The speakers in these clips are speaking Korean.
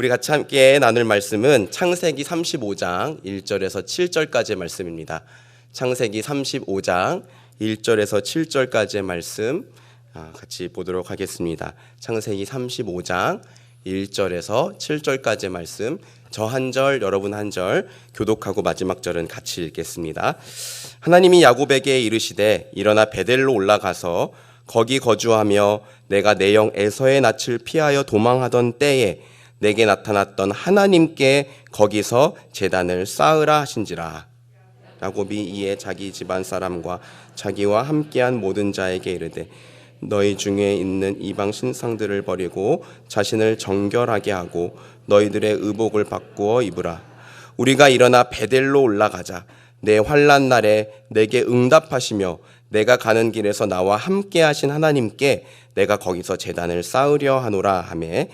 우리 같이 함께 나눌 말씀은 창세기 35장 1절에서 7절까지의 말씀입니다. 창세기 35장 1절에서 7절까지의 말씀 같이 보도록 하겠습니다. 창세기 35장 1절에서 7절까지의 말씀, 저 한 절, 여러분 한 절 교독하고 마지막 절은 같이 읽겠습니다. 하나님이 야곱에게 이르시되 일어나 베델로 올라가서 거기 거주하며 내가 내 영 에서의 낯을 피하여 도망하던 때에 내게 나타났던 하나님께 거기서 제단을 쌓으라 하신지라. 야곱이 이에 자기 집안 사람과 자기와 함께한 모든 자에게 이르되 너희 중에 있는 이방 신상들을 버리고 자신을 정결하게 하고 너희들의 의복을 바꾸어 입으라. 우리가 일어나 베델로 올라가자. 내 환난 날에 내게 응답하시며 내가 가는 길에서 나와 함께 하신 하나님께 내가 거기서 제단을 쌓으려 하노라 하매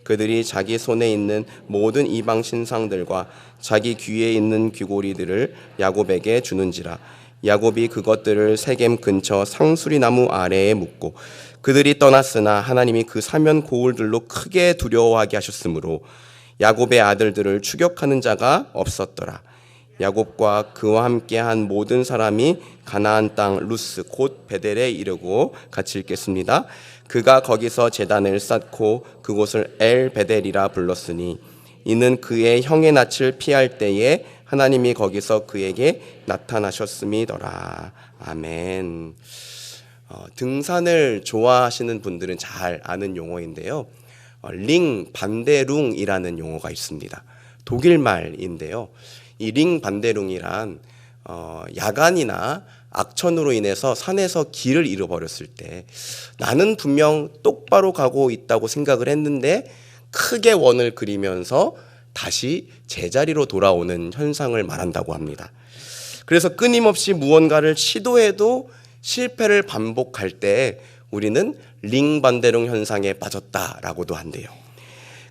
그들이 자기 손에 있는 모든 이방 신상들과 자기 귀에 있는 귀고리들을 야곱에게 주는지라. 야곱이 그것들을 세겜 근처 상수리 나무 아래에 묻고 그들이 떠났으나 하나님이 그 사면 고울들로 크게 두려워하게 하셨으므로 야곱의 아들들을 추격하는 자가 없었더라. 야곱과 그와 함께한 모든 사람이 가나안 땅 루스 곧 베델에 이르고 같이 읽겠습니다. 그가 거기서 제단을 쌓고 그곳을 엘 베델이라 불렀으니 이는 그의 형의 낯을 피할 때에 하나님이 거기서 그에게 나타나셨음이더라. 아멘. 등산을 좋아하시는 분들은 잘 아는 용어인데요. 링 반데룽이라는 용어가 있습니다. 독일 말인데요. 이 링 반데룽이란 야간이나 악천후로 인해서 산에서 길을 잃어버렸을 때 나는 분명 똑바로 가고 있다고 생각을 했는데 크게 원을 그리면서 다시 제자리로 돌아오는 현상을 말한다고 합니다. 그래서 끊임없이 무언가를 시도해도 실패를 반복할 때 우리는 링 반데룽 현상에 빠졌다라고도 한대요.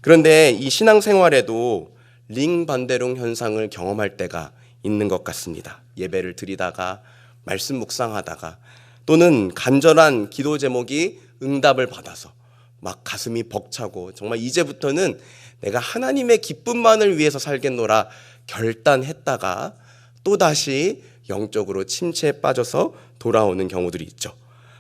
그런데 이 신앙생활에도 링 반데룽 현상을 경험할 때가 있는 것 같습니다. 예배를 드리다가 말씀 묵상하다가 또는 간절한 기도 제목이 응답을 받아서 막 가슴이 벅차고 정말 이제부터는 내가 하나님의 기쁨만을 위해서 살겠노라 결단했다가 또다시 영적으로 침체에 빠져서 돌아오는 경우들이 있죠.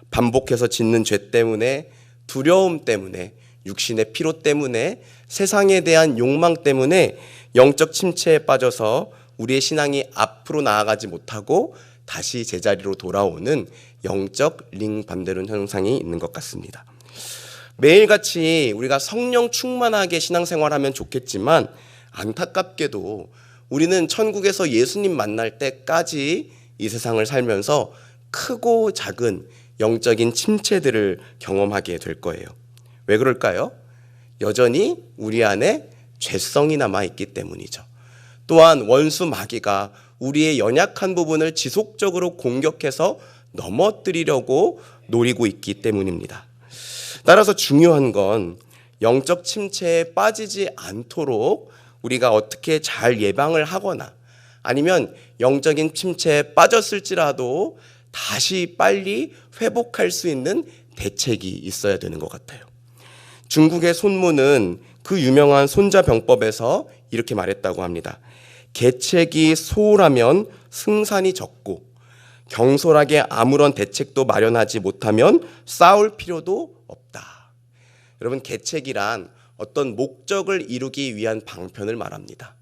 반복해서 짓는 죄 때문에, 두려움 때문에, 육신의 피로 때문에, 세상에 대한 욕망 때문에 영적 침체에 빠져서 우리의 신앙이 앞으로 나아가지 못하고 다시 제자리로 돌아오는 영적 링 반데룽 현상이 있는 것 같습니다. 매일같이 우리가 성령 충만하게 신앙생활하면 좋겠지만 안타깝게도 우리는 천국에서 예수님 만날 때까지 이 세상을 살면서 크고 작은 영적인 침체들을 경험하게 될 거예요. 왜 그럴까요? 여전히 우리 안에 죄성이 남아있기 때문이죠. 또한 원수 마귀가 우리의 연약한 부분을 지속적으로 공격해서 넘어뜨리려고 노리고 있기 때문입니다. 따라서 중요한 건 영적 침체에 빠지지 않도록 우리가 어떻게 잘 예방을 하거나 아니면 영적인 침체에 빠졌을지라도 다시 빨리 회복할 수 있는 대책이 있어야 되는 것 같아요. 중국의 손문은 그 유명한 손자병법에서 이렇게 말했다고 합니다. 계책이 소홀하면 승산이 적고 경솔하게 아무런 대책도 마련하지 못하면 싸울 필요도 없다. 여러분, 계책이란 어떤 목적을 이루기 위한 방편을 말합니다.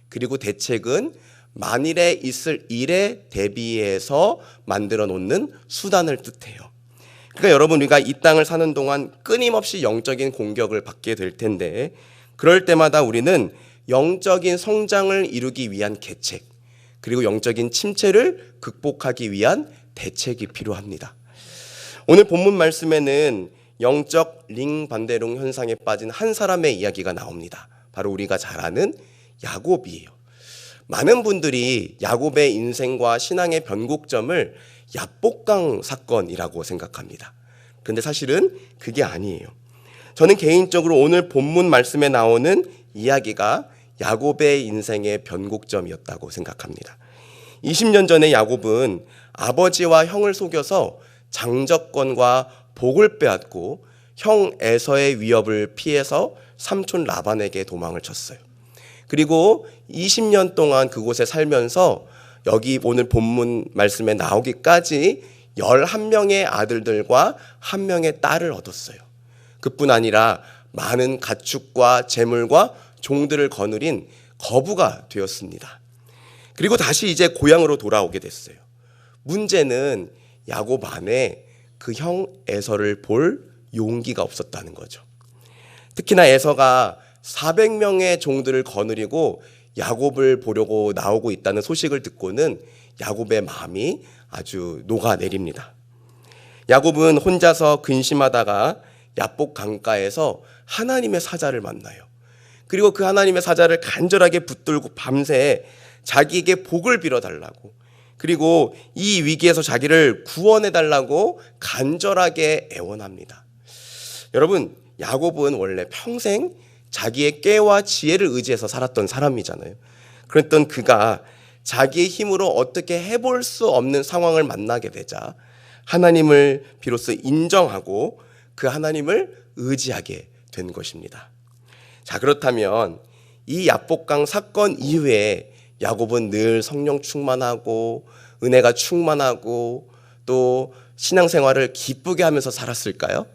그리고 대책은 만일에 있을 일에 대비해서 만들어 놓는 수단을 뜻해요. 그러니까 여러분, 우리가 이 땅을 사는 동안 끊임없이 영적인 공격을 받게 될 텐데 그럴 때마다 우리는 영적인 성장을 이루기 위한 계책 그리고 영적인 침체를 극복하기 위한 대책이 필요합니다. 오늘 본문 말씀에는 영적 링 반데룽 현상에 빠진 한 사람의 이야기가 나옵니다. 바로 우리가 잘 아는 야곱이에요. 많은 분들이 야곱의 인생과 신앙의 변곡점을 야복강 사건이라고 생각합니다. 그런데 사실은 그게 아니에요. 저는 개인적으로 오늘 본문 말씀에 나오는 이야기가 야곱의 인생의 변곡점이었다고 생각합니다. 20년 전에 야곱은 아버지와 형을 속여서 장적권과 복을 빼앗고 형 에서의 위협을 피해서 삼촌 라반에게 도망을 쳤어요. 그리고 20년 동안 그곳에 살면서 여기 오늘 본문 말씀에 나오기까지 11명의 아들들과 1명의 딸을 얻었어요. 그뿐 아니라 많은 가축과 재물과 종들을 거느린 거부가 되었습니다. 그리고 다시 이제 고향으로 돌아오게 됐어요. 문제는 야곱 안에 그 형 에서를 볼 용기가 없었다는 거죠. 특히나 에서가 400명의 종들을 거느리고 야곱을 보려고 나오고 있다는 소식을 듣고는 야곱의 마음이 아주 녹아내립니다. 야곱은 혼자서 근심하다가 야복 강가에서 하나님의 사자를 만나요. 그리고 그 하나님의 사자를 간절하게 붙들고 밤새 자기에게 복을 빌어달라고, 그리고 이 위기에서 자기를 구원해달라고 간절하게 애원합니다. 여러분, 야곱은 원래 평생 자기의 꾀와 지혜를 의지해서 살았던 사람이잖아요. 그랬던 그가 자기의 힘으로 어떻게 해볼 수 없는 상황을 만나게 되자 하나님을 비로소 인정하고 그 하나님을 의지하게 된 것입니다. 자, 그렇다면 이 야복강 사건 이후에 야곱은 늘 성령 충만하고 은혜가 충만하고 또 신앙생활을 기쁘게 하면서 살았을까요?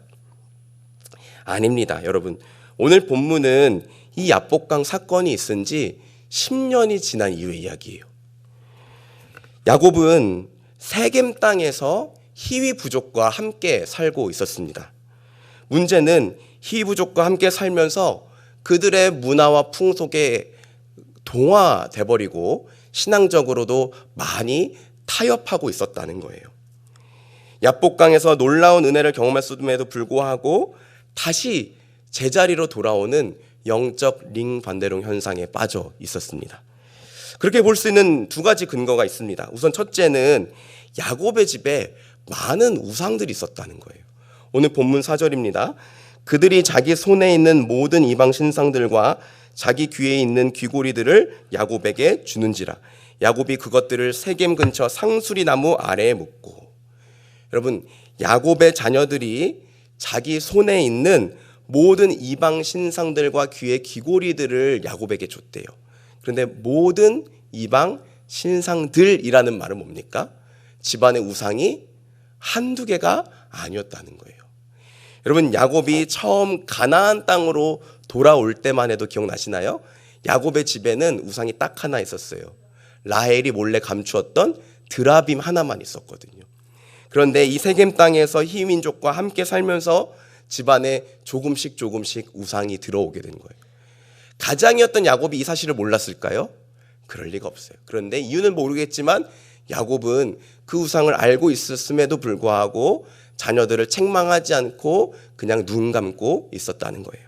아닙니다. 여러분, 오늘 본문은 이 야복강 사건이 있은 지 10년이 지난 이후의 이야기예요. 야곱은 세겜 땅에서 히위 부족과 함께 살고 있었습니다. 문제는 히위 부족과 함께 살면서 그들의 문화와 풍속에 동화돼 버리고 신앙적으로도 많이 타협하고 있었다는 거예요. 야복강에서 놀라운 은혜를 경험했음에도 불구하고 다시 제자리로 돌아오는 영적 링 반대론 현상에 빠져 있었습니다. 그렇게 볼 수 있는 두 가지 근거가 있습니다. 우선 첫째는 야곱의 집에 많은 우상들이 있었다는 거예요. 오늘 본문 4절입니다. 그들이 자기 손에 있는 모든 이방 신상들과 자기 귀에 있는 귀고리들을 야곱에게 주는지라. 야곱이 그것들을 세겜 근처 상수리 나무 아래에 묻고. 여러분, 야곱의 자녀들이 자기 손에 있는 모든 이방 신상들과 귀의 귀고리들을 야곱에게 줬대요. 그런데 모든 이방 신상들이라는 말은 뭡니까? 집안의 우상이 한두 개가 아니었다는 거예요. 여러분, 야곱이 처음 가나안 땅으로 돌아올 때만 해도 기억나시나요? 야곱의 집에는 우상이 딱 하나 있었어요. 라헬이 몰래 감추었던 드라빔 하나만 있었거든요. 그런데 이 세겜 땅에서 히민족과 함께 살면서 집안에 조금씩 우상이 들어오게 된 거예요. 가장이었던 야곱이 이 사실을 몰랐을까요? 그럴 리가 없어요. 그런데 이유는 모르겠지만 야곱은 그 우상을 알고 있었음에도 불구하고 자녀들을 책망하지 않고 그냥 눈 감고 있었다는 거예요.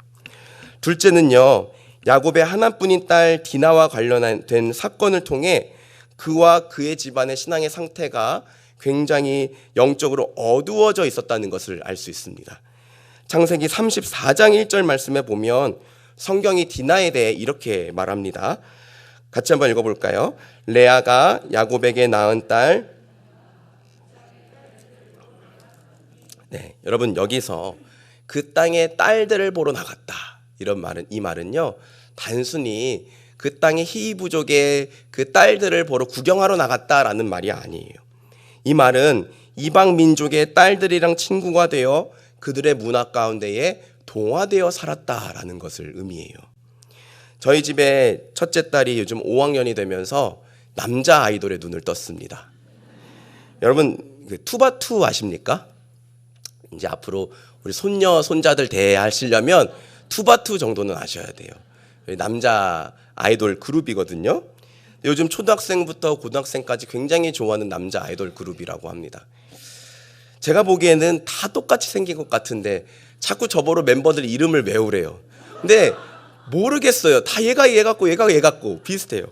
둘째는요, 야곱의 하나뿐인 딸 디나와 관련된 사건을 통해 그와 그의 집안의 신앙의 상태가 굉장히 영적으로 어두워져 있었다는 것을 알 수 있습니다. 창세기 34장 1절 말씀에 보면 성경이 디나에 대해 이렇게 말합니다. 같이 한번 읽어볼까요? 레아가 야곱에게 낳은 딸. 네, 여러분, 여기서 그 땅의 딸들을 보러 나갔다, 이 말은요, 단순히 그 땅의 히위 부족의 그 딸들을 보러 구경하러 나갔다라는 말이 아니에요. 이 말은 이방 민족의 딸들이랑 친구가 되어 그들의 문화 가운데에 동화되어 살았다라는 것을 의미해요. 저희 집에 첫째 딸이 요즘 5학년이 되면서 남자 아이돌에 눈을 떴습니다. 여러분, 투바투 아십니까? 이제 앞으로 우리 손녀 손자들 대하시려면 투바투 정도는 아셔야 돼요. 남자 아이돌 그룹이거든요. 요즘 초등학생부터 고등학생까지 굉장히 좋아하는 남자 아이돌 그룹이라고 합니다. 제가 보기에는 다 똑같이 생긴 것 같은데 자꾸 저보러 멤버들 이름을 외우래요. 근데 모르겠어요. 다 얘가 얘 같고 얘가 얘 같고 비슷해요.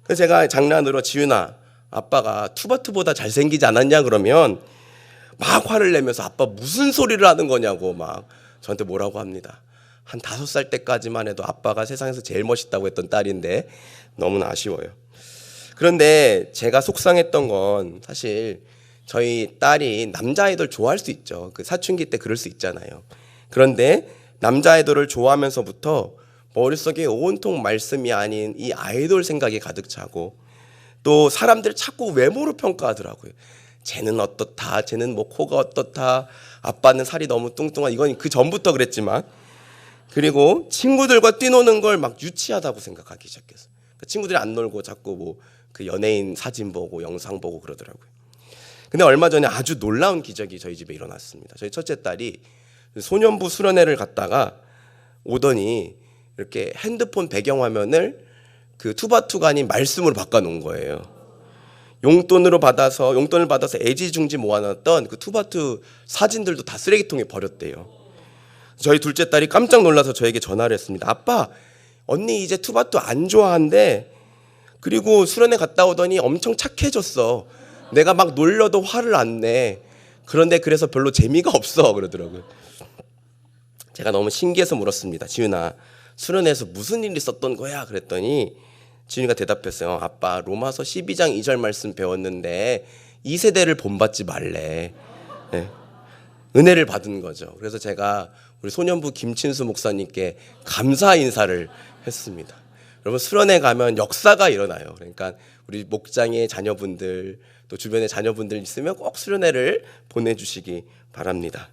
그래서 제가 장난으로 지윤아, 아빠가 투바투보다 잘생기지 않았냐 그러면 막 화를 내면서 아빠 무슨 소리를 하는 거냐고 막 저한테 뭐라고 합니다. 한 5살 때까지만 해도 아빠가 세상에서 제일 멋있다고 했던 딸인데 너무나 아쉬워요. 그런데 제가 속상했던 건 사실 저희 딸이 남자 아이돌 좋아할 수 있죠. 그 사춘기 때 그럴 수 있잖아요. 그런데 남자 아이돌을 좋아하면서부터 머릿속에 온통 말씀이 아닌 이 아이돌 생각이 가득 차고, 또 사람들 자꾸 외모로 평가하더라고요. 쟤는 어떻다, 쟤는 뭐 코가 어떻다, 아빠는 살이 너무 뚱뚱한, 이건 그 전부터 그랬지만, 그리고 친구들과 뛰노는 걸 막 유치하다고 생각하기 시작했어요. 친구들이 안 놀고 자꾸 뭐 그 연예인 사진 보고 영상 보고 그러더라고요. 근데 얼마 전에 아주 놀라운 기적이 저희 집에 일어났습니다. 저희 첫째 딸이 소년부 수련회를 갔다가 오더니 이렇게 핸드폰 배경화면을 그 투바투가 아닌 말씀으로 바꿔놓은 거예요. 용돈을 받아서 애지중지 모아놨던 그 투바투 사진들도 다 쓰레기통에 버렸대요. 저희 둘째 딸이 깜짝 놀라서 저에게 전화를 했습니다. 아빠, 언니 이제 투바투 안 좋아한대. 그리고 수련회 갔다 오더니 엄청 착해졌어. 내가 막 놀려도 화를 안 내. 그런데 그래서 별로 재미가 없어 그러더라고요. 제가 너무 신기해서 물었습니다. 지윤아, 수련회에서 무슨 일이 있었던 거야? 그랬더니 지윤이가 대답했어요. 아빠, 로마서 12장 2절 말씀 배웠는데 2세대를 본받지 말래. 네. 은혜를 받은 거죠. 그래서 제가 우리 소년부 김친수 목사님께 감사 인사를 했습니다. 여러분, 수련회 가면 역사가 일어나요. 그러니까 우리 목장의 자녀분들, 또 주변에 자녀분들 있으면 꼭 수련회를 보내주시기 바랍니다.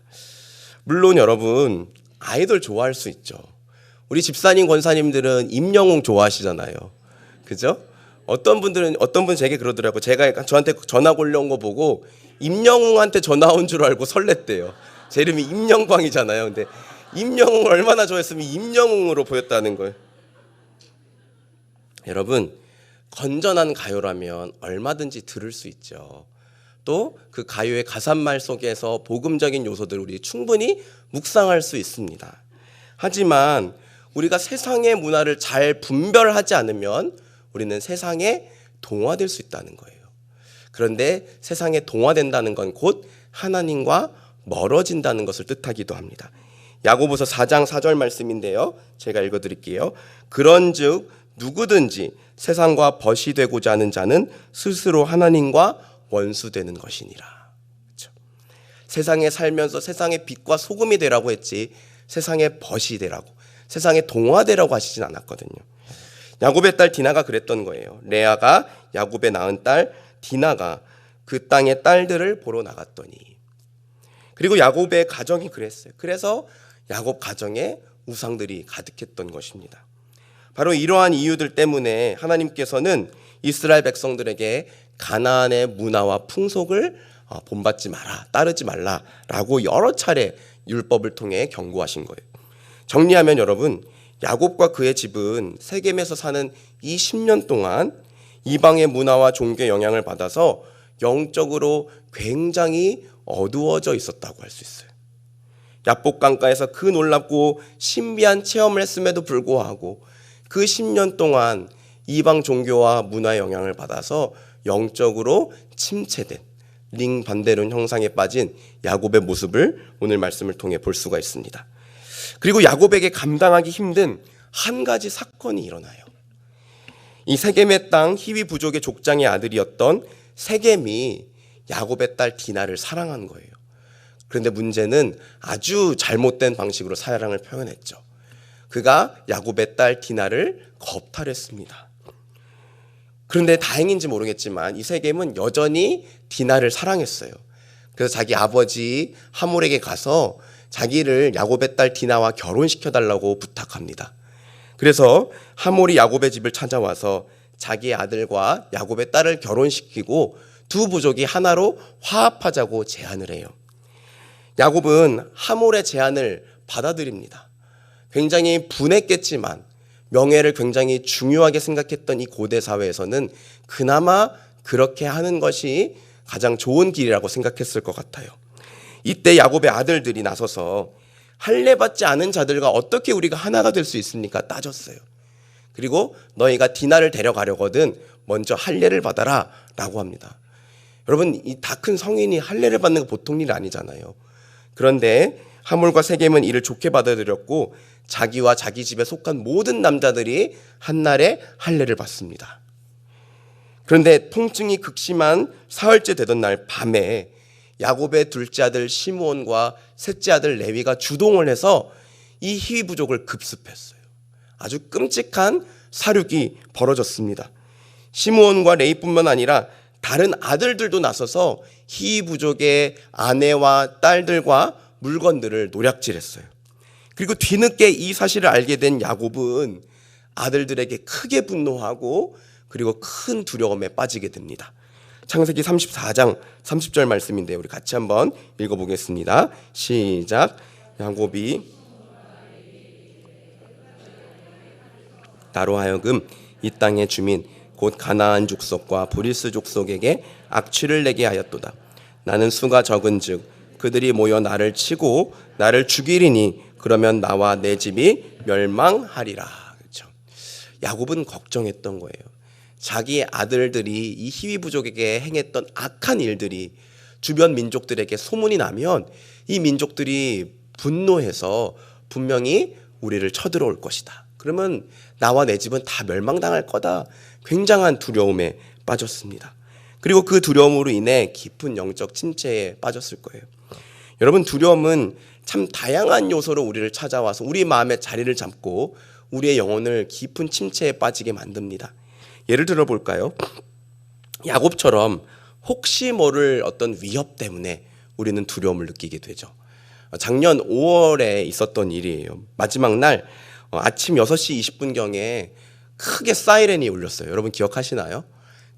물론 여러분, 아이돌 좋아할 수 있죠. 우리 집사님, 권사님들은 임영웅 좋아하시잖아요. 그죠? 어떤 분 제게 그러더라고요. 제가 저한테 전화 올려온 거 보고 임영웅한테 전화 온 줄 알고 설렜대요. 제 이름이 임영광이잖아요. 근데 임영웅을 얼마나 좋아했으면 임영웅으로 보였다는 거예요. 여러분, 건전한 가요라면 얼마든지 들을 수 있죠. 또 그 가요의 가사말 속에서 복음적인 요소들을 우리 충분히 묵상할 수 있습니다. 하지만 우리가 세상의 문화를 잘 분별하지 않으면 우리는 세상에 동화될 수 있다는 거예요. 그런데 세상에 동화된다는 건 곧 하나님과 멀어진다는 것을 뜻하기도 합니다. 야고보서 4장 4절 말씀인데요. 제가 읽어드릴게요. 그런즉 누구든지 세상과 벗이 되고자 하는 자는 스스로 하나님과 원수되는 것이니라. 그렇죠? 세상에 살면서 세상의 빛과 소금이 되라고 했지 세상의 벗이 되라고, 세상의 동화되라고 하시진 않았거든요. 야곱의 딸 디나가 그랬던 거예요. 레아가 야곱의 낳은 딸 디나가 그 땅의 딸들을 보러 나갔더니, 그리고 야곱의 가정이 그랬어요. 그래서 야곱 가정에 우상들이 가득했던 것입니다. 바로 이러한 이유들 때문에 하나님께서는 이스라엘 백성들에게 가나안의 문화와 풍속을 본받지 마라, 따르지 말라라고 여러 차례 율법을 통해 경고하신 거예요. 정리하면 여러분, 야곱과 그의 집은 세겜에서 사는 이 10년 동안 이방의 문화와 종교의 영향을 받아서 영적으로 굉장히 어두워져 있었다고 할 수 있어요. 야복 강가에서 그 놀랍고 신비한 체험을 했음에도 불구하고 그 10년 동안 이방 종교와 문화의 영향을 받아서 영적으로 침체된 링 반대론 형상에 빠진 야곱의 모습을 오늘 말씀을 통해 볼 수가 있습니다. 그리고 야곱에게 감당하기 힘든 한 가지 사건이 일어나요. 이 세겜의 땅 히위 부족의 족장의 아들이었던 세겜이 야곱의 딸 디나를 사랑한 거예요. 그런데 문제는 아주 잘못된 방식으로 사랑을 표현했죠. 그가 야곱의 딸 디나를 겁탈했습니다. 그런데 다행인지 모르겠지만 이 세겜은 여전히 디나를 사랑했어요. 그래서 자기 아버지 하몰에게 가서 자기를 야곱의 딸 디나와 결혼시켜달라고 부탁합니다. 그래서 하몰이 야곱의 집을 찾아와서 자기 아들과 야곱의 딸을 결혼시키고 두 부족이 하나로 화합하자고 제안을 해요. 야곱은 하몰의 제안을 받아들입니다. 굉장히 분했겠지만 명예를 굉장히 중요하게 생각했던 이 고대 사회에서는 그나마 그렇게 하는 것이 가장 좋은 길이라고 생각했을 것 같아요. 이때 야곱의 아들들이 나서서 할례받지 않은 자들과 어떻게 우리가 하나가 될 수 있습니까? 따졌어요. 그리고 너희가 디나를 데려가려거든 먼저 할례를 받아라 라고 합니다. 여러분, 이 다 큰 성인이 할례를 받는 거 보통 일 아니잖아요. 그런데 하몰과 세겜은 이를 좋게 받아들였고 자기와 자기 집에 속한 모든 남자들이 한날에 할례를 받습니다. 그런데 통증이 극심한 사흘째 되던 날 밤에 야곱의 둘째 아들 시므온과 셋째 아들 레위가 주동을 해서 이 희위 부족을 급습했어요. 아주 끔찍한 사륙이 벌어졌습니다. 시므온과 레위뿐만 아니라 다른 아들들도 나서서 희위 부족의 아내와 딸들과 물건들을 노략질했어요. 그리고 뒤늦게 이 사실을 알게 된 야곱은 아들들에게 크게 분노하고 그리고 큰 두려움에 빠지게 됩니다. 창세기 34장 30절 말씀인데 우리 같이 한번 읽어보겠습니다. 시작. 야곱이 나로 하여금 이 땅의 주민 곧 가나안 족속과 브리스 족속에게 악취를 내게 하였도다. 나는 수가 적은즉 그들이 모여 나를 치고 나를 죽이리니 그러면 나와 내 집이 멸망하리라. 그렇죠. 야곱은 걱정했던 거예요. 자기 아들들이 이 희위 부족에게 행했던 악한 일들이 주변 민족들에게 소문이 나면 이 민족들이 분노해서 분명히 우리를 쳐들어올 것이다. 그러면 나와 내 집은 다 멸망당할 거다. 굉장한 두려움에 빠졌습니다. 그리고 그 두려움으로 인해 깊은 영적 침체에 빠졌을 거예요. 여러분, 두려움은 참 다양한 요소로 우리를 찾아와서 우리 마음에 자리를 잡고 우리의 영혼을 깊은 침체에 빠지게 만듭니다. 예를 들어 볼까요? 야곱처럼 혹시 모를 어떤 위협 때문에 우리는 두려움을 느끼게 되죠. 작년 5월에 있었던 일이에요. 마지막 날 아침 6시 20분경에 크게 사이렌이 울렸어요. 여러분 기억하시나요?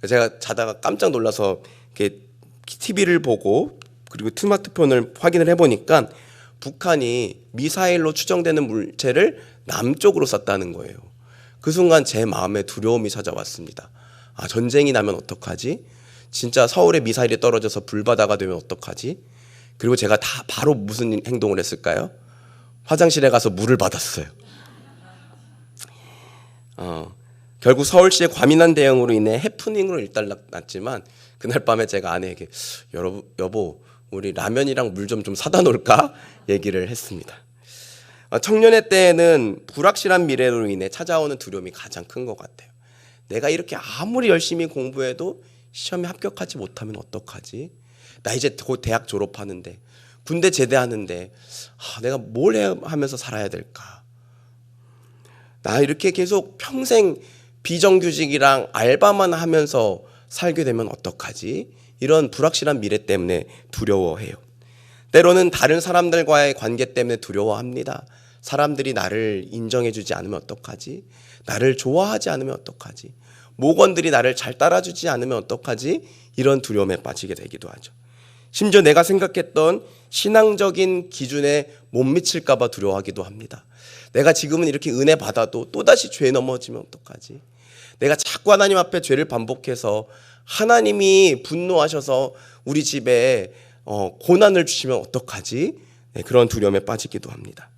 제가 자다가 깜짝 놀라서 이렇게 TV를 보고 그리고 스마트폰을 확인을 해보니까 북한이 미사일로 추정되는 물체를 남쪽으로 쐈다는 거예요. 그 순간 제 마음에 두려움이 찾아왔습니다. 아, 전쟁이 나면 어떡하지? 진짜 서울에 미사일이 떨어져서 불바다가 되면 어떡하지? 그리고 제가 다 바로 무슨 행동을 했을까요? 화장실에 가서 물을 받았어요. 결국 서울시의 과민한 대응으로 인해 해프닝으로 일단락났지만 그날 밤에 제가 아내에게 여보 우리 라면이랑 물 좀 사다 놓을까? 얘기를 했습니다. 청년의 때에는 불확실한 미래로 인해 찾아오는 두려움이 가장 큰 것 같아요. 내가 이렇게 아무리 열심히 공부해도 시험에 합격하지 못하면 어떡하지? 나 이제 곧 대학 졸업하는데 군대 제대하는데 내가 뭘 하면서 살아야 될까? 나 이렇게 계속 평생 비정규직이랑 알바만 하면서 살게 되면 어떡하지? 이런 불확실한 미래 때문에 두려워해요. 때로는 다른 사람들과의 관계 때문에 두려워합니다. 사람들이 나를 인정해주지 않으면 어떡하지? 나를 좋아하지 않으면 어떡하지? 모건들이 나를 잘 따라주지 않으면 어떡하지? 이런 두려움에 빠지게 되기도 하죠. 심지어 내가 생각했던 신앙적인 기준에 못 미칠까 봐 두려워하기도 합니다. 내가 지금은 이렇게 은혜 받아도 또다시 죄에 넘어지면 어떡하지? 내가 자꾸 하나님 앞에 죄를 반복해서 하나님이 분노하셔서 우리 집에 고난을 주시면 어떡하지? 그런 두려움에 빠지기도 합니다.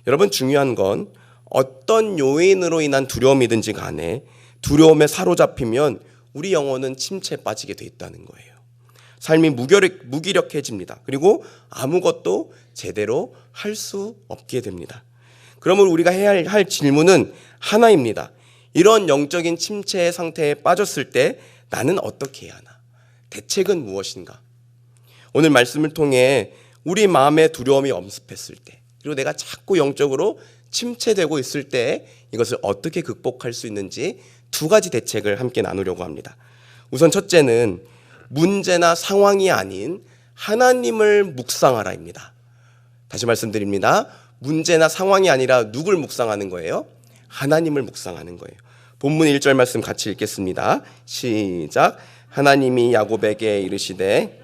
여러분, 중요한 건 어떤 요인으로 인한 두려움이든지 간에 두려움에 사로잡히면 우리 영혼은 침체에 빠지게 돼 있다는 거예요. 삶이 무기력해집니다. 그리고 아무것도 제대로 할 수 없게 됩니다. 그러면 우리가 해야 할 질문은 하나입니다. 이런 영적인 침체의 상태에 빠졌을 때 나는 어떻게 해야 하나? 대책은 무엇인가? 오늘 말씀을 통해 우리 마음에 두려움이 엄습했을 때, 그리고 내가 자꾸 영적으로 침체되고 있을 때 이것을 어떻게 극복할 수 있는지 두 가지 대책을 함께 나누려고 합니다. 우선 첫째는 문제나 상황이 아닌 하나님을 묵상하라입니다. 다시 말씀드립니다. 문제나 상황이 아니라 누굴 묵상하는 거예요? 하나님을 묵상하는 거예요. 본문 1절 말씀 같이 읽겠습니다. 시작. 하나님이 야곱에게 이르시되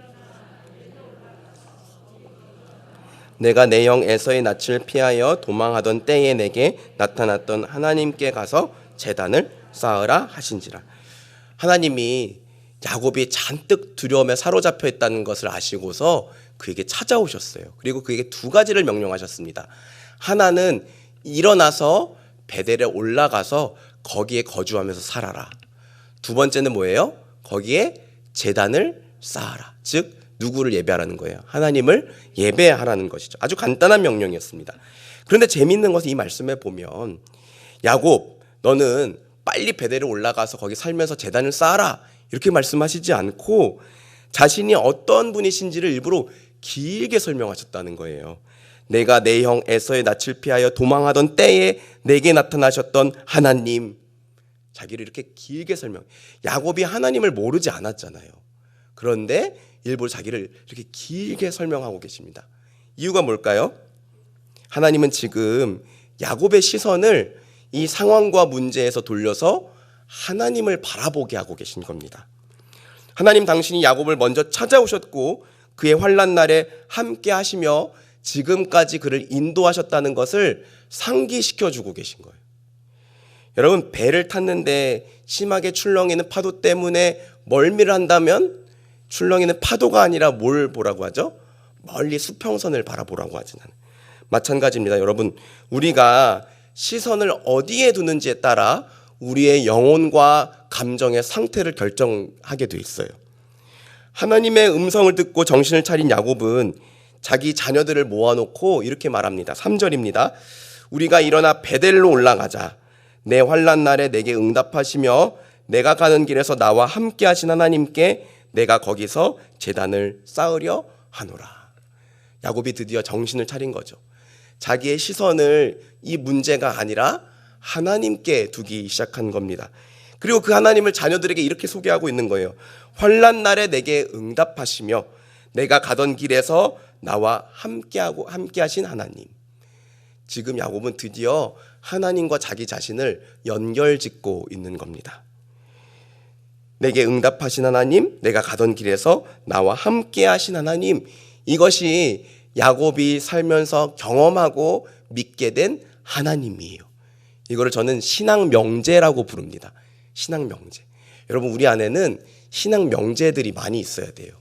내가 내 영 에서의 낯을 피하여 도망하던 때에 내게 나타났던 하나님께 가서 제단을 쌓으라 하신지라. 하나님이 야곱이 잔뜩 두려움에 사로잡혀 있다는 것을 아시고서 그에게 찾아오셨어요. 그리고 그에게 두 가지를 명령하셨습니다. 하나는 일어나서 베델에 올라가서 거기에 거주하면서 살아라. 두 번째는 뭐예요? 거기에 제단을 쌓아라. 즉 누구를 예배하라는 거예요? 하나님을 예배하라는 것이죠. 아주 간단한 명령이었습니다. 그런데 재미있는 것은 이 말씀에 보면 야곱 너는 빨리 베델에 올라가서 거기 살면서 제단을 쌓아라 이렇게 말씀하시지 않고 자신이 어떤 분이신지를 일부러 길게 설명하셨다는 거예요. 내가 내 형 에서의 낯을 피하여 도망하던 때에 내게 나타나셨던 하나님. 자기를 이렇게 길게 설명. 야곱이 하나님을 모르지 않았잖아요. 그런데 일부러 자기를 이렇게 길게 설명하고 계십니다. 이유가 뭘까요? 하나님은 지금 야곱의 시선을 이 상황과 문제에서 돌려서 하나님을 바라보게 하고 계신 겁니다. 하나님 당신이 야곱을 먼저 찾아오셨고 그의 환난 날에 함께 하시며 지금까지 그를 인도하셨다는 것을 상기시켜주고 계신 거예요. 여러분, 배를 탔는데 심하게 출렁이는 파도 때문에 멀미를 한다면 출렁이는 파도가 아니라 뭘 보라고 하죠? 멀리 수평선을 바라보라고 하진 않아요. 마찬가지입니다. 여러분, 우리가 시선을 어디에 두는지에 따라 우리의 영혼과 감정의 상태를 결정하게 돼 있어요. 하나님의 음성을 듣고 정신을 차린 야곱은 자기 자녀들을 모아놓고 이렇게 말합니다. 3절입니다. 우리가 일어나 베델로 올라가자. 내 환난 날에 내게 응답하시며 내가 가는 길에서 나와 함께 하신 하나님께 내가 거기서 제단을 쌓으려 하노라. 야곱이 드디어 정신을 차린 거죠. 자기의 시선을 이 문제가 아니라 하나님께 두기 시작한 겁니다. 그리고 그 하나님을 자녀들에게 이렇게 소개하고 있는 거예요. 환난 날에 내게 응답하시며 내가 가던 길에서 나와 함께 하신 하나님. 지금 야곱은 드디어 하나님과 자기 자신을 연결짓고 있는 겁니다. 내게 응답하신 하나님, 내가 가던 길에서 나와 함께 하신 하나님. 이것이 야곱이 살면서 경험하고 믿게 된 하나님이에요. 이거를 저는 신앙 명제라고 부릅니다. 신앙 명제. 여러분, 우리 안에는 신앙 명제들이 많이 있어야 돼요.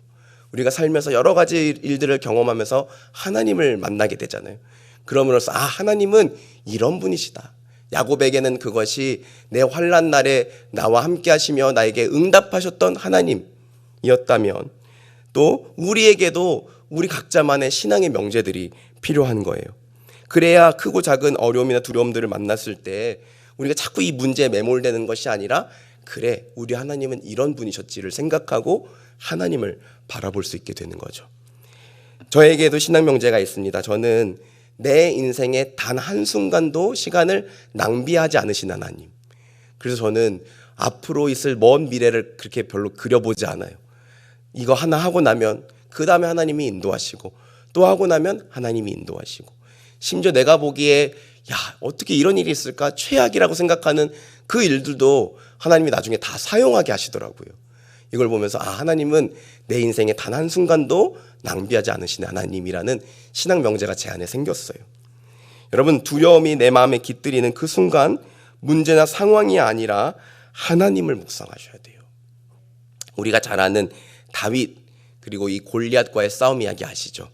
우리가 살면서 여러 가지 일들을 경험하면서 하나님을 만나게 되잖아요. 그러므로써 하나님은 이런 분이시다. 야곱에게는 그것이 내 환난 날에 나와 함께 하시며 나에게 응답하셨던 하나님이었다면 또 우리에게도 우리 각자만의 신앙의 명제들이 필요한 거예요. 그래야 크고 작은 어려움이나 두려움들을 만났을 때 우리가 자꾸 이 문제에 매몰되는 것이 아니라 그래, 우리 하나님은 이런 분이셨지를 생각하고 하나님을 바라볼 수 있게 되는 거죠. 저에게도 신앙 명제가 있습니다. 저는 내 인생에 단 한순간도 시간을 낭비하지 않으신 하나님. 그래서 저는 앞으로 있을 먼 미래를 그렇게 별로 그려보지 않아요. 이거 하나 하고 나면 그 다음에 하나님이 인도하시고 또 하고 나면 하나님이 인도하시고 심지어 내가 보기에 어떻게 이런 일이 있을까 최악이라고 생각하는 그 일들도 하나님이 나중에 다 사용하게 하시더라고요. 이걸 보면서 하나님은 내 인생에 단 한순간도 낭비하지 않으시는 하나님이라는 신앙 명제가 제 안에 생겼어요. 여러분, 두려움이 내 마음에 깃들이는 그 순간 문제나 상황이 아니라 하나님을 묵상하셔야 돼요. 우리가 잘 아는 다윗 그리고 이 골리앗과의 싸움 이야기 아시죠?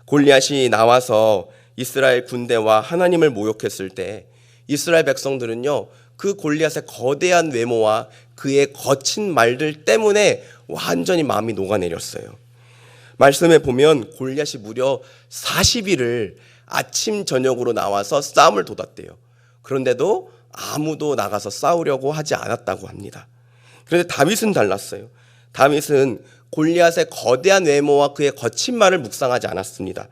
골리앗이 나와서 이스라엘 군대와 하나님을 모욕했을 때 이스라엘 백성들은요, 그 골리앗의 거대한 외모와 그의 거친 말들 때문에 완전히 마음이 녹아내렸어요. 말씀에 보면 골리앗이 무려 40일을 아침 저녁으로 나와서 싸움을 돋았대요. 그런데도 아무도 나가서 싸우려고 하지 않았다고 합니다. 그런데 다윗은 달랐어요. 다윗은 골리앗의 거대한 외모와 그의 거친 말을 묵상하지 않았습니다.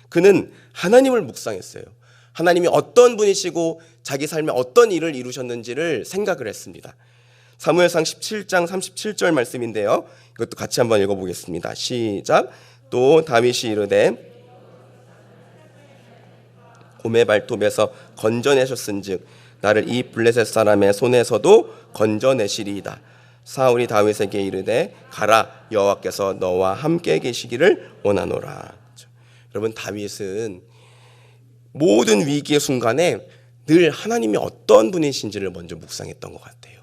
그는 하나님을 묵상했어요. 하나님이 어떤 분이시고 자기 삶에 어떤 일을 이루셨는지를 생각을 했습니다. 사무엘상 17장 37절 말씀인데요. 이것도 같이 한번 읽어보겠습니다. 시작. 또 다윗이 이르되 곰의 발톱에서 건져내셨은즉 나를 이 블레셋 사람의 손에서도 건져내시리이다. 사울이 다윗에게 이르되 가라, 여호와께서 너와 함께 계시기를 원하노라. 여러분, 다윗은 모든 위기의 순간에 늘 하나님이 어떤 분이신지를 먼저 묵상했던 것 같아요.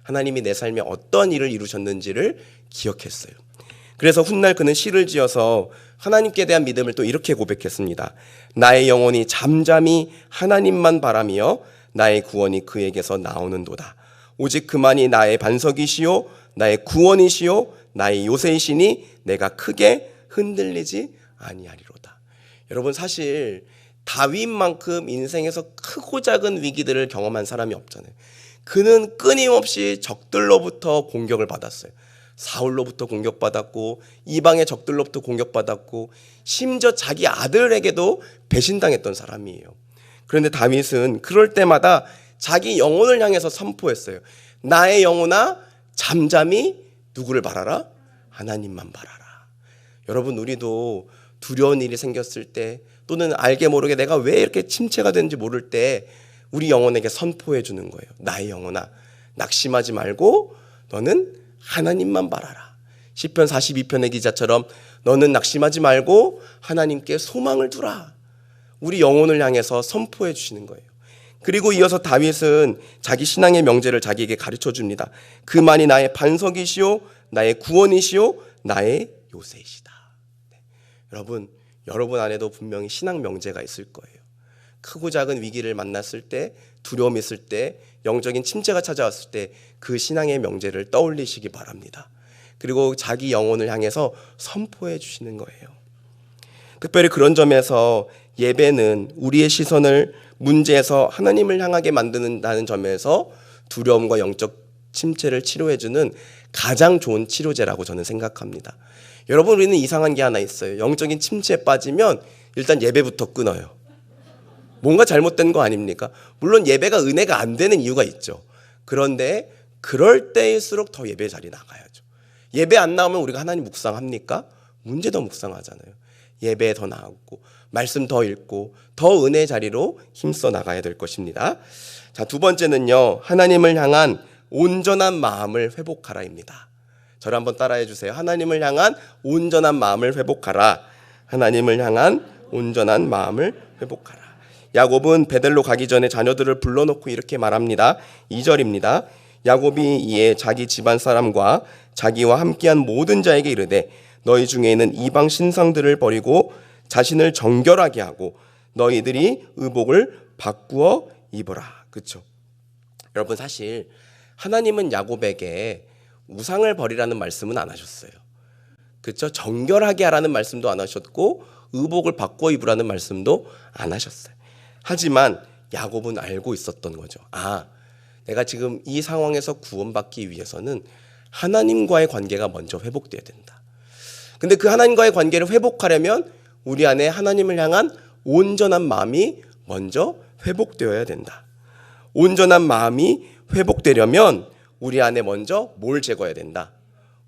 하나님이 내 삶에 어떤 일을 이루셨는지를 기억했어요. 그래서 훗날 그는 시를 지어서 하나님께 대한 믿음을 또 이렇게 고백했습니다. 나의 영혼이 잠잠히 하나님만 바라며 나의 구원이 그에게서 나오는도다. 오직 그만이 나의 반석이시요 나의 구원이시요 나의 요새이시니 내가 크게 흔들리지 아니하리로다. 여러분, 사실 다윗만큼 인생에서 크고 작은 위기들을 경험한 사람이 없잖아요. 그는 끊임없이 적들로부터 공격을 받았어요. 사울로부터 공격받았고 이방의 적들로부터 공격받았고 심지어 자기 아들에게도 배신당했던 사람이에요. 그런데 다윗은 그럴 때마다 자기 영혼을 향해서 선포했어요. 나의 영혼아 잠잠히 누구를 바라라? 하나님만 바라라. 여러분, 우리도 두려운 일이 생겼을 때 또는 알게 모르게 내가 왜 이렇게 침체가 되는지 모를 때 우리 영혼에게 선포해 주는 거예요. 나의 영혼아 낙심하지 말고 너는 하나님만 바라라. 시편 42편의 기자처럼 너는 낙심하지 말고 하나님께 소망을 두라. 우리 영혼을 향해서 선포해 주시는 거예요. 그리고 이어서 다윗은 자기 신앙의 명제를 자기에게 가르쳐 줍니다. 그만이 나의 반석이시오 나의 구원이시오 나의 요새이시다. 네. 여러분 안에도 분명히 신앙 명제가 있을 거예요. 크고 작은 위기를 만났을 때, 두려움이 있을 때, 영적인 침체가 찾아왔을 때 그 신앙의 명제를 떠올리시기 바랍니다. 그리고 자기 영혼을 향해서 선포해 주시는 거예요. 특별히 그런 점에서 예배는 우리의 시선을 문제에서 하나님을 향하게 만드는다는 점에서 두려움과 영적 침체를 치료해주는 가장 좋은 치료제라고 저는 생각합니다. 여러분, 우리는 이상한 게 하나 있어요. 영적인 침체에 빠지면 일단 예배부터 끊어요. 뭔가 잘못된 거 아닙니까? 물론 예배가 은혜가 안 되는 이유가 있죠. 그런데 그럴 때일수록 더 예배 자리 나가야죠. 예배 안 나오면 우리가 하나님 묵상합니까? 문제 더 묵상하잖아요. 예배에 더 나가고 말씀 더 읽고 더 은혜 자리로 힘써 나가야 될 것입니다. 자, 두 번째는요. 하나님을 향한 온전한 마음을 회복하라입니다. 저를 한번 따라해 주세요. 하나님을 향한 온전한 마음을 회복하라. 하나님을 향한 온전한 마음을 회복하라. 야곱은 베델로 가기 전에 자녀들을 불러놓고 이렇게 말합니다. 2절입니다. 야곱이 이에 자기 집안 사람과 자기와 함께한 모든 자에게 이르되 너희 중에 있는 이방 신상들을 버리고 자신을 정결하게 하고 너희들이 의복을 바꾸어 입어라. 그렇죠? 여러분, 사실 하나님은 야곱에게 우상을 버리라는 말씀은 안 하셨어요. 그렇죠? 정결하게 하라는 말씀도 안 하셨고 의복을 바꾸어 입으라는 말씀도 안 하셨어요. 하지만 야곱은 알고 있었던 거죠. 내가 지금 이 상황에서 구원받기 위해서는 하나님과의 관계가 먼저 회복돼야 된다. 근데 그 하나님과의 관계를 회복하려면 우리 안에 하나님을 향한 온전한 마음이 먼저 회복되어야 된다. 온전한 마음이 회복되려면 우리 안에 먼저 뭘 제거해야 된다?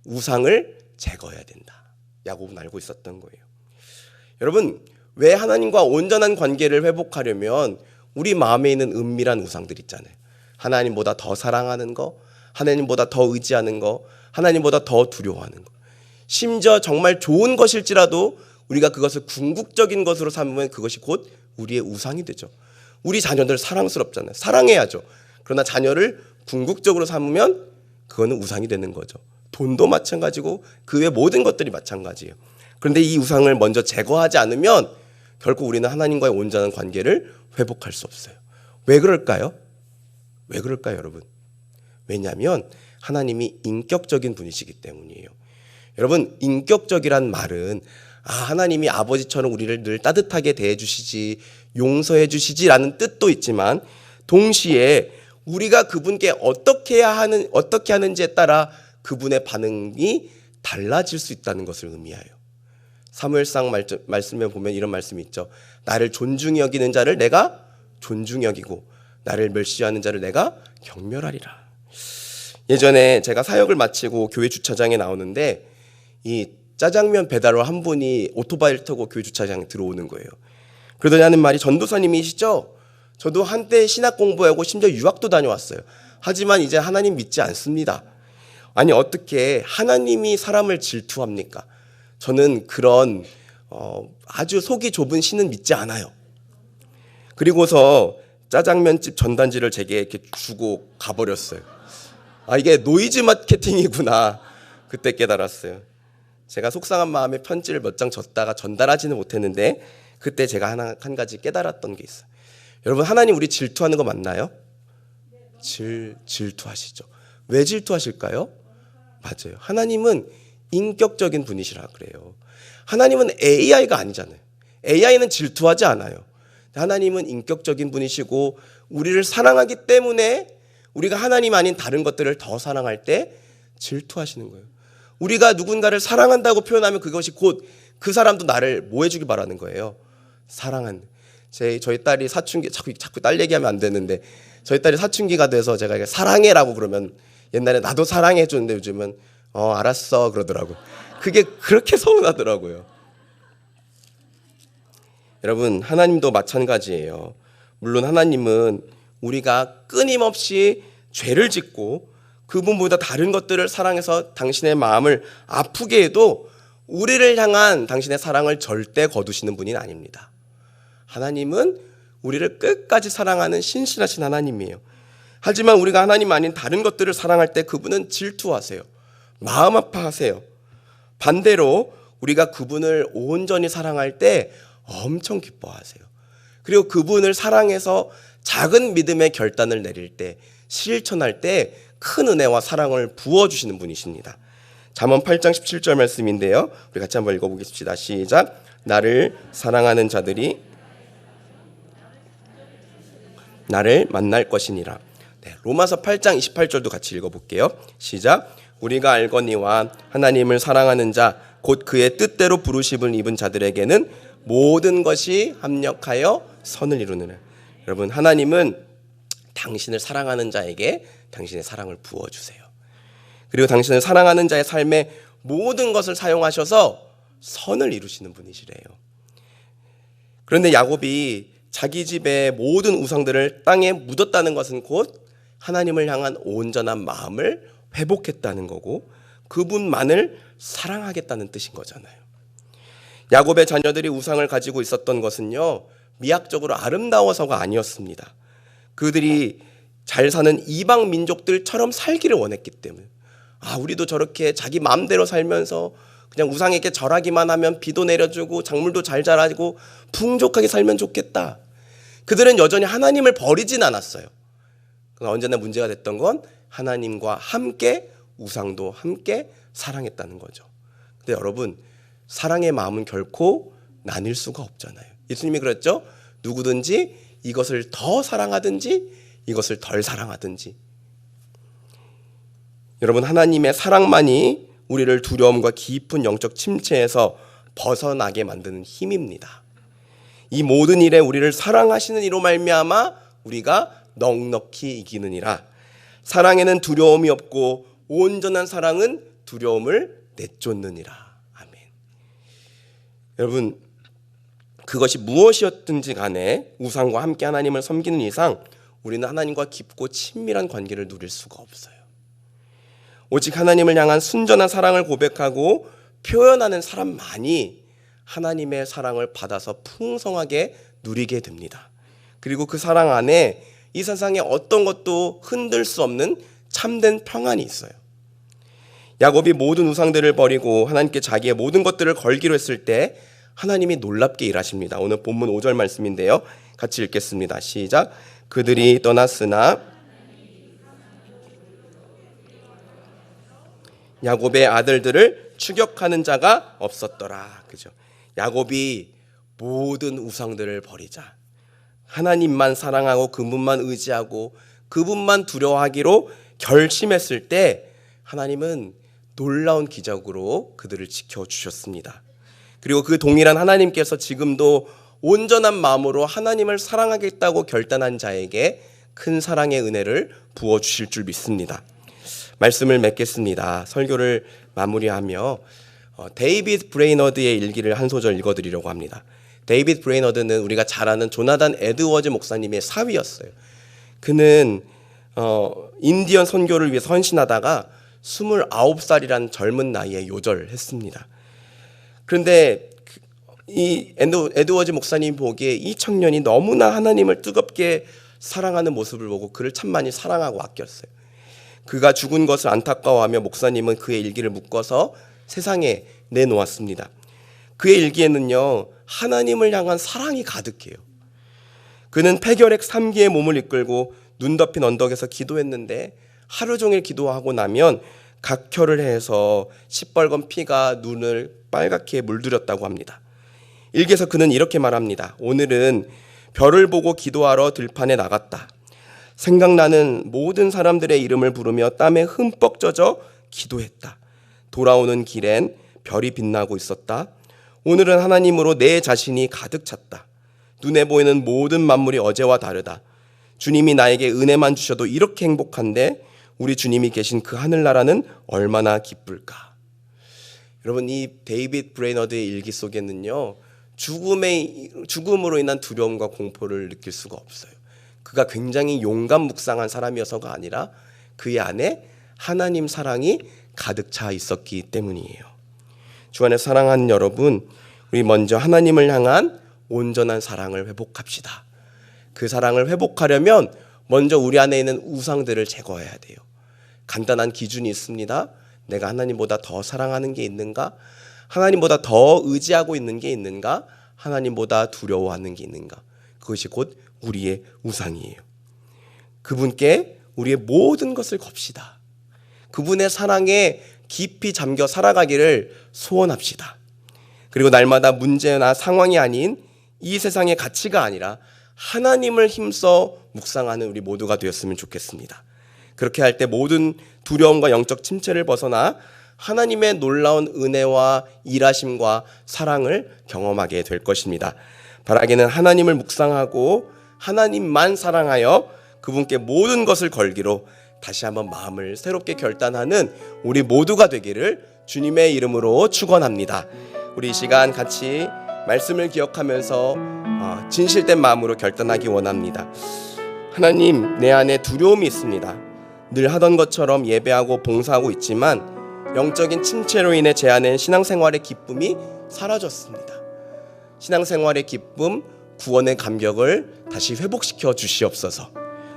우상을 제거해야 된다. 야곱은 알고 있었던 거예요. 여러분, 왜 하나님과 온전한 관계를 회복하려면 우리 마음에 있는 은밀한 우상들 있잖아요. 하나님보다 더 사랑하는 거, 하나님보다 더 의지하는 거, 하나님보다 더 두려워하는 거. 심지어 정말 좋은 것일지라도 우리가 그것을 궁극적인 것으로 삼으면 그것이 곧 우리의 우상이 되죠. 우리 자녀들 사랑스럽잖아요. 사랑해야죠. 그러나 자녀를 궁극적으로 삼으면 그거는 우상이 되는 거죠. 돈도 마찬가지고 그 외 모든 것들이 마찬가지예요. 그런데 이 우상을 먼저 제거하지 않으면 결코 우리는 하나님과의 온전한 관계를 회복할 수 없어요. 왜 그럴까요? 왜 그럴까요, 여러분? 왜냐하면 하나님이 인격적인 분이시기 때문이에요. 여러분, 인격적이란 말은 하나님이 아버지처럼 우리를 늘 따뜻하게 대해주시지, 용서해주시지라는 뜻도 있지만 동시에 우리가 그분께 어떻게 하는지에 따라 그분의 반응이 달라질 수 있다는 것을 의미해요. 사무엘상 말씀에 보면 이런 말씀이 있죠. 나를 존중히 여기는 자를 내가 존중히 여기고 나를 멸시하는 자를 내가 경멸하리라. 예전에 제가 사역을 마치고 교회 주차장에 나오는데 이 짜장면 배달로 한 분이 오토바이를 타고 교회 주차장에 들어오는 거예요. 그러더니 하는 말이 전도사님이시죠? 저도 한때 신학 공부하고 심지어 유학도 다녀왔어요. 하지만 이제 하나님 믿지 않습니다. 아니, 어떻게 하나님이 사람을 질투합니까? 저는 그런 아주 속이 좁은 신은 믿지 않아요. 그리고서 짜장면집 전단지를 제게 이렇게 주고 가버렸어요. 이게 노이즈 마케팅이구나. 그때 깨달았어요. 제가 속상한 마음에 편지를 몇 장 줬다가 전달하지는 못했는데 그때 제가 한 가지 깨달았던 게 있어요. 여러분, 하나님 우리 질투하는 거 맞나요? 질투하시죠. 왜 질투하실까요? 맞아요. 하나님은 인격적인 분이시라 그래요. 하나님은 AI가 아니잖아요. AI는 질투하지 않아요. 하나님은 인격적인 분이시고 우리를 사랑하기 때문에 우리가 하나님 아닌 다른 것들을 더 사랑할 때 질투하시는 거예요. 우리가 누군가를 사랑한다고 표현하면 그것이 곧 그 사람도 나를 뭐 해주길 바라는 거예요. 사랑한. 저희 딸이 사춘기, 자꾸 딸 얘기하면 안 되는데, 저희 딸이 사춘기가 돼서 제가 사랑해라고 그러면 옛날에 나도 사랑해 줬는데 요즘은 알았어 그러더라고요. 그게 그렇게 서운하더라고요. 여러분, 하나님도 마찬가지예요. 물론 하나님은 우리가 끊임없이 죄를 짓고 그분보다 다른 것들을 사랑해서 당신의 마음을 아프게 해도 우리를 향한 당신의 사랑을 절대 거두시는 분이 아닙니다. 하나님은 우리를 끝까지 사랑하는 신실하신 하나님이에요. 하지만 우리가 하나님 아닌 다른 것들을 사랑할 때 그분은 질투하세요. 마음 아파하세요. 반대로 우리가 그분을 온전히 사랑할 때 엄청 기뻐하세요. 그리고 그분을 사랑해서 작은 믿음의 결단을 내릴 때, 실천할 때 큰 은혜와 사랑을 부어주시는 분이십니다. 잠언 8장 17절 말씀인데요. 우리 같이 한번 읽어보겠습니다. 시작. 나를 사랑하는 자들이 나를 만날 것이니라. 네, 로마서 8장 28절도 같이 읽어볼게요. 시작. 우리가 알거니와 하나님을 사랑하는 자 곧 그의 뜻대로 부르심을 입은 자들에게는 모든 것이 합력하여 선을 이루느라. 여러분, 하나님은 당신을 사랑하는 자에게 당신의 사랑을 부어주세요. 그리고 당신을 사랑하는 자의 삶에 모든 것을 사용하셔서 선을 이루시는 분이시래요. 그런데 야곱이 자기 집의 모든 우상들을 땅에 묻었다는 것은 곧 하나님을 향한 온전한 마음을 회복했다는 거고 그분만을 사랑하겠다는 뜻인 거잖아요. 야곱의 자녀들이 우상을 가지고 있었던 것은요, 미학적으로 아름다워서가 아니었습니다. 그들이 잘 사는 이방 민족들처럼 살기를 원했기 때문에, 우리도 저렇게 자기 마음대로 살면서 그냥 우상에게 절하기만 하면 비도 내려주고 작물도 잘 자라고 풍족하게 살면 좋겠다. 그들은 여전히 하나님을 버리진 않았어요. 그러나 언제나 문제가 됐던 건 하나님과 함께 우상도 함께 사랑했다는 거죠. 근데 여러분, 사랑의 마음은 결코 나뉠 수가 없잖아요. 예수님이 그랬죠. 누구든지 이것을 더 사랑하든지 이것을 덜 사랑하든지. 여러분, 하나님의 사랑만이 우리를 두려움과 깊은 영적 침체에서 벗어나게 만드는 힘입니다. 이 모든 일에 우리를 사랑하시는 이로 말미암아 우리가 넉넉히 이기느니라. 사랑에는 두려움이 없고 온전한 사랑은 두려움을 내쫓느니라. 아멘. 여러분, 그것이 무엇이었든지 간에 우상과 함께 하나님을 섬기는 이상 우리는 하나님과 깊고 친밀한 관계를 누릴 수가 없어요. 오직 하나님을 향한 순전한 사랑을 고백하고 표현하는 사람만이 하나님의 사랑을 받아서 풍성하게 누리게 됩니다. 그리고 그 사랑 안에 이 세상에 어떤 것도 흔들 수 없는 참된 평안이 있어요. 야곱이 모든 우상들을 버리고 하나님께 자기의 모든 것들을 걸기로 했을 때 하나님이 놀랍게 일하십니다. 오늘 본문 5절 말씀인데요. 같이 읽겠습니다. 시작. 그들이 떠났으나 야곱의 아들들을 추격하는 자가 없었더라. 그죠? 야곱이 모든 우상들을 버리자. 하나님만 사랑하고 그분만 의지하고 그분만 두려워하기로 결심했을 때 하나님은 놀라운 기적으로 그들을 지켜주셨습니다. 그리고 그 동일한 하나님께서 지금도 온전한 마음으로 하나님을 사랑하겠다고 결단한 자에게 큰 사랑의 은혜를 부어주실 줄 믿습니다. 말씀을 맺겠습니다. 설교를 마무리하며 데이비드 브레이너드의 일기를 한 소절 읽어드리려고 합니다. 데이비드 브레이너드는 우리가 잘 아는 조나단 에드워즈 목사님의 사위였어요. 그는 인디언 선교를 위해 헌신하다가 29살이라는 젊은 나이에 요절했습니다. 그런데 이 에드워즈 목사님 보기에 이 청년이 너무나 하나님을 뜨겁게 사랑하는 모습을 보고 그를 참 많이 사랑하고 아꼈어요. 그가 죽은 것을 안타까워하며 목사님은 그의 일기를 묶어서 세상에 내놓았습니다. 그의 일기에는요, 하나님을 향한 사랑이 가득해요. 그는 폐결핵 3기의 몸을 이끌고 눈 덮인 언덕에서 기도했는데 하루 종일 기도하고 나면 각혈을 해서 시뻘건 피가 눈을 빨갛게 물들였다고 합니다. 일기에서 그는 이렇게 말합니다. 오늘은 별을 보고 기도하러 들판에 나갔다. 생각나는 모든 사람들의 이름을 부르며 땀에 흠뻑 젖어 기도했다. 돌아오는 길엔 별이 빛나고 있었다. 오늘은 하나님으로 내 자신이 가득 찼다. 눈에 보이는 모든 만물이 어제와 다르다. 주님이 나에게 은혜만 주셔도 이렇게 행복한데 우리 주님이 계신 그 하늘나라는 얼마나 기쁠까. 여러분, 이 데이빗 브레이너드의 일기 속에는요, 죽음으로 인한 두려움과 공포를 느낄 수가 없어요. 그가 굉장히 용감 묵상한 사람이어서가 아니라 그의 안에 하나님 사랑이 가득 차 있었기 때문이에요. 주 안에 사랑하는 여러분, 우리 먼저 하나님을 향한 온전한 사랑을 회복합시다. 그 사랑을 회복하려면 먼저 우리 안에 있는 우상들을 제거해야 돼요. 간단한 기준이 있습니다. 내가 하나님보다 더 사랑하는 게 있는가? 하나님보다 더 의지하고 있는 게 있는가? 하나님보다 두려워하는 게 있는가? 그것이 곧 우리의 우상이에요. 그분께 우리의 모든 것을 겁시다. 그분의 사랑에 깊이 잠겨 살아가기를 소원합시다. 그리고 날마다 문제나 상황이 아닌 이 세상의 가치가 아니라 하나님을 힘써 묵상하는 우리 모두가 되었으면 좋겠습니다. 그렇게 할 때 모든 두려움과 영적 침체를 벗어나 하나님의 놀라운 은혜와 일하심과 사랑을 경험하게 될 것입니다. 바라기는 하나님을 묵상하고 하나님만 사랑하여 그분께 모든 것을 걸기로 다시 한번 마음을 새롭게 결단하는 우리 모두가 되기를 주님의 이름으로 축원합니다. 우리 이 시간 같이 말씀을 기억하면서 진실된 마음으로 결단하기 원합니다. 하나님, 내 안에 두려움이 있습니다. 늘 하던 것처럼 예배하고 봉사하고 있지만 영적인 침체로 인해 제 안에 신앙생활의 기쁨이 사라졌습니다. 신앙생활의 기쁨, 구원의 감격을 다시 회복시켜 주시옵소서.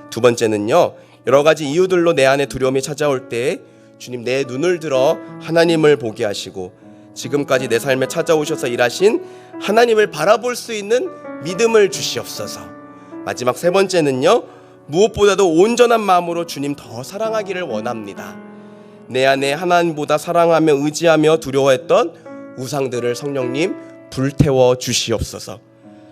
두 번째는요, 여러 가지 이유들로 내 안에 두려움이 찾아올 때 주님, 내 눈을 들어 하나님을 보게 하시고 지금까지 내 삶에 찾아오셔서 일하신 하나님을 바라볼 수 있는 믿음을 주시옵소서. 마지막 세 번째는요, 무엇보다도 온전한 마음으로 주님 더 사랑하기를 원합니다. 내 안에 하나님보다 사랑하며 의지하며 두려워했던 우상들을 성령님 불태워 주시옵소서.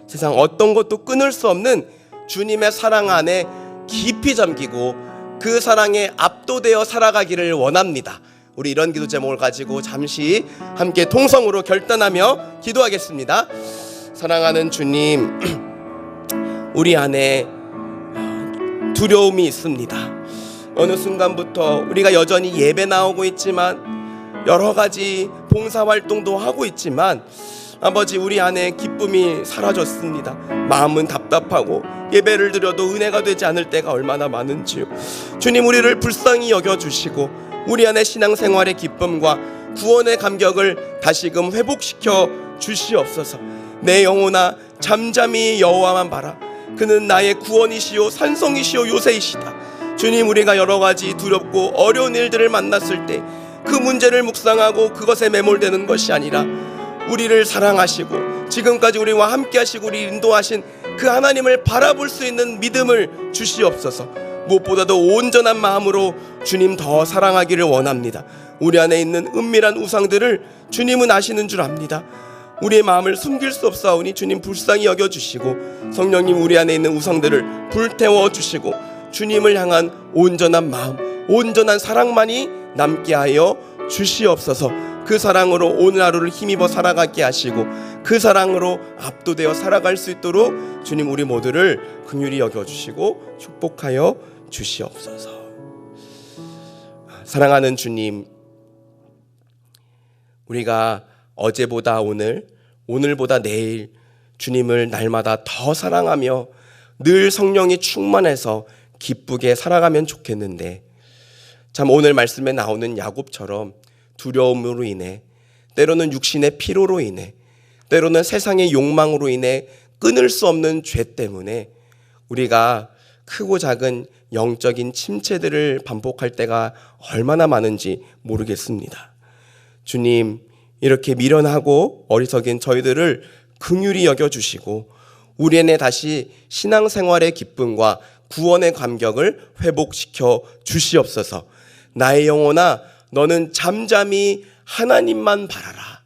세상 어떤 것도 끊을 수 없는 주님의 사랑 안에 깊이 잠기고 그 사랑에 압도되어 살아가기를 원합니다. 우리 이런 기도 제목을 가지고 잠시 함께 통성으로 결단하며 기도하겠습니다. 사랑하는 주님, 우리 안에 두려움이 있습니다. 어느 순간부터 우리가 여전히 예배 나오고 있지만 여러 가지 봉사활동도 하고 있지만 아버지, 우리 안에 기쁨이 사라졌습니다. 마음은 답답하고 예배를 드려도 은혜가 되지 않을 때가 얼마나 많은지요. 주님, 우리를 불쌍히 여겨주시고 우리 안에 신앙생활의 기쁨과 구원의 감격을 다시금 회복시켜 주시옵소서. 내 영혼아, 잠잠히 여호와만 바라. 그는 나의 구원이시요 산성이시요 요새이시다. 주님, 우리가 여러 가지 두렵고 어려운 일들을 만났을 때 그 문제를 묵상하고 그것에 매몰되는 것이 아니라 우리를 사랑하시고 지금까지 우리와 함께 하시고 우리 인도하신 그 하나님을 바라볼 수 있는 믿음을 주시옵소서. 무엇보다도 온전한 마음으로 주님 더 사랑하기를 원합니다. 우리 안에 있는 은밀한 우상들을 주님은 아시는 줄 압니다. 우리의 마음을 숨길 수 없사오니 주님 불쌍히 여겨주시고 성령님, 우리 안에 있는 우상들을 불태워 주시고 주님을 향한 온전한 마음, 온전한 사랑만이 남게 하여 주시옵소서. 그 사랑으로 오늘 하루를 힘입어 살아가게 하시고 그 사랑으로 압도되어 살아갈 수 있도록 주님, 우리 모두를 긍휼히 여겨주시고 축복하여 주시옵소서. 사랑하는 주님, 우리가 어제보다 오늘, 오늘보다 내일 주님을 날마다 더 사랑하며 늘 성령이 충만해서 기쁘게 살아가면 좋겠는데, 참 오늘 말씀에 나오는 야곱처럼 두려움으로 인해, 때로는 육신의 피로로 인해, 때로는 세상의 욕망으로 인해 끊을 수 없는 죄 때문에 우리가 크고 작은 영적인 침체들을 반복할 때가 얼마나 많은지 모르겠습니다. 주님, 이렇게 미련하고 어리석인 저희들을 긍휼히 여겨주시고 우리 안에 다시 신앙생활의 기쁨과 구원의 감격을 회복시켜 주시옵소서. 나의 영혼아, 너는 잠잠히 하나님만 바라라.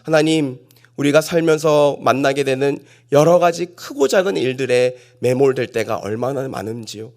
하나님, 우리가 살면서 만나게 되는 여러 가지 크고 작은 일들에 매몰될 때가 얼마나 많은지요.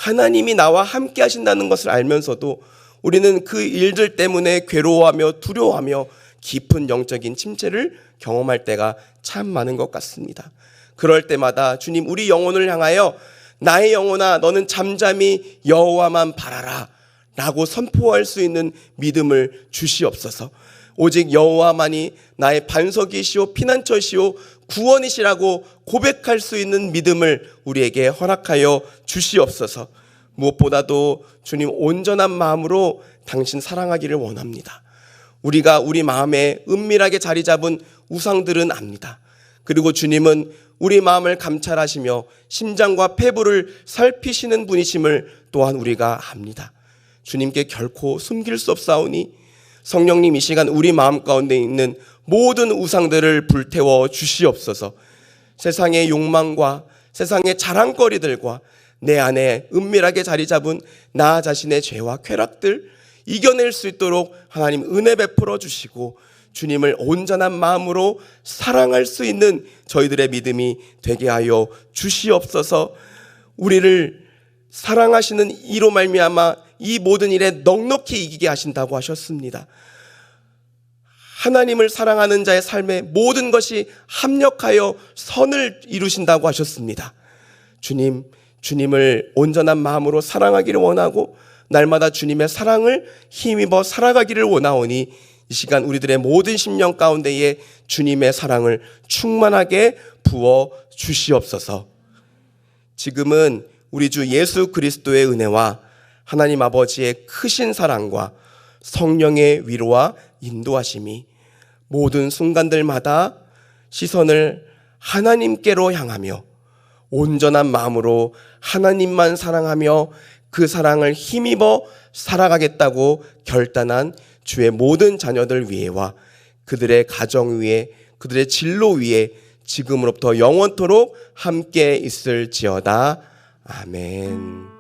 하나님이 나와 함께 하신다는 것을 알면서도 우리는 그 일들 때문에 괴로워하며 두려워하며 깊은 영적인 침체를 경험할 때가 참 많은 것 같습니다. 그럴 때마다 주님, 우리 영혼을 향하여 나의 영혼아 너는 잠잠히 여호와만 바라라 라고 선포할 수 있는 믿음을 주시옵소서. 오직 여호와만이 나의 반석이시오 피난처시오 구원이시라고 고백할 수 있는 믿음을 우리에게 허락하여 주시옵소서. 무엇보다도 주님, 온전한 마음으로 당신 사랑하기를 원합니다. 우리가 우리 마음에 은밀하게 자리 잡은 우상들은 압니다. 그리고 주님은 우리 마음을 감찰하시며 심장과 폐부를 살피시는 분이심을 또한 우리가 압니다. 주님께 결코 숨길 수 없사오니 성령님, 이 시간 우리 마음 가운데 있는 모든 우상들을 불태워 주시옵소서. 세상의 욕망과 세상의 자랑거리들과 내 안에 은밀하게 자리 잡은 나 자신의 죄와 쾌락들 이겨낼 수 있도록 하나님 은혜 베풀어 주시고 주님을 온전한 마음으로 사랑할 수 있는 저희들의 믿음이 되게 하여 주시옵소서. 우리를 사랑하시는 이로 말미암아 이 모든 일에 넉넉히 이기게 하신다고 하셨습니다. 하나님을 사랑하는 자의 삶에 모든 것이 합력하여 선을 이루신다고 하셨습니다. 주님, 주님을 온전한 마음으로 사랑하기를 원하고 날마다 주님의 사랑을 힘입어 살아가기를 원하오니 이 시간 우리들의 모든 심령 가운데에 주님의 사랑을 충만하게 부어 주시옵소서. 지금은 우리 주 예수 그리스도의 은혜와 하나님 아버지의 크신 사랑과 성령의 위로와 인도하심이 모든 순간들마다 시선을 하나님께로 향하며 온전한 마음으로 하나님만 사랑하며 그 사랑을 힘입어 살아가겠다고 결단한 주의 모든 자녀들 위에와 그들의 가정 위에 그들의 진로 위에 지금으로부터 영원토록 함께 있을지어다. 아멘.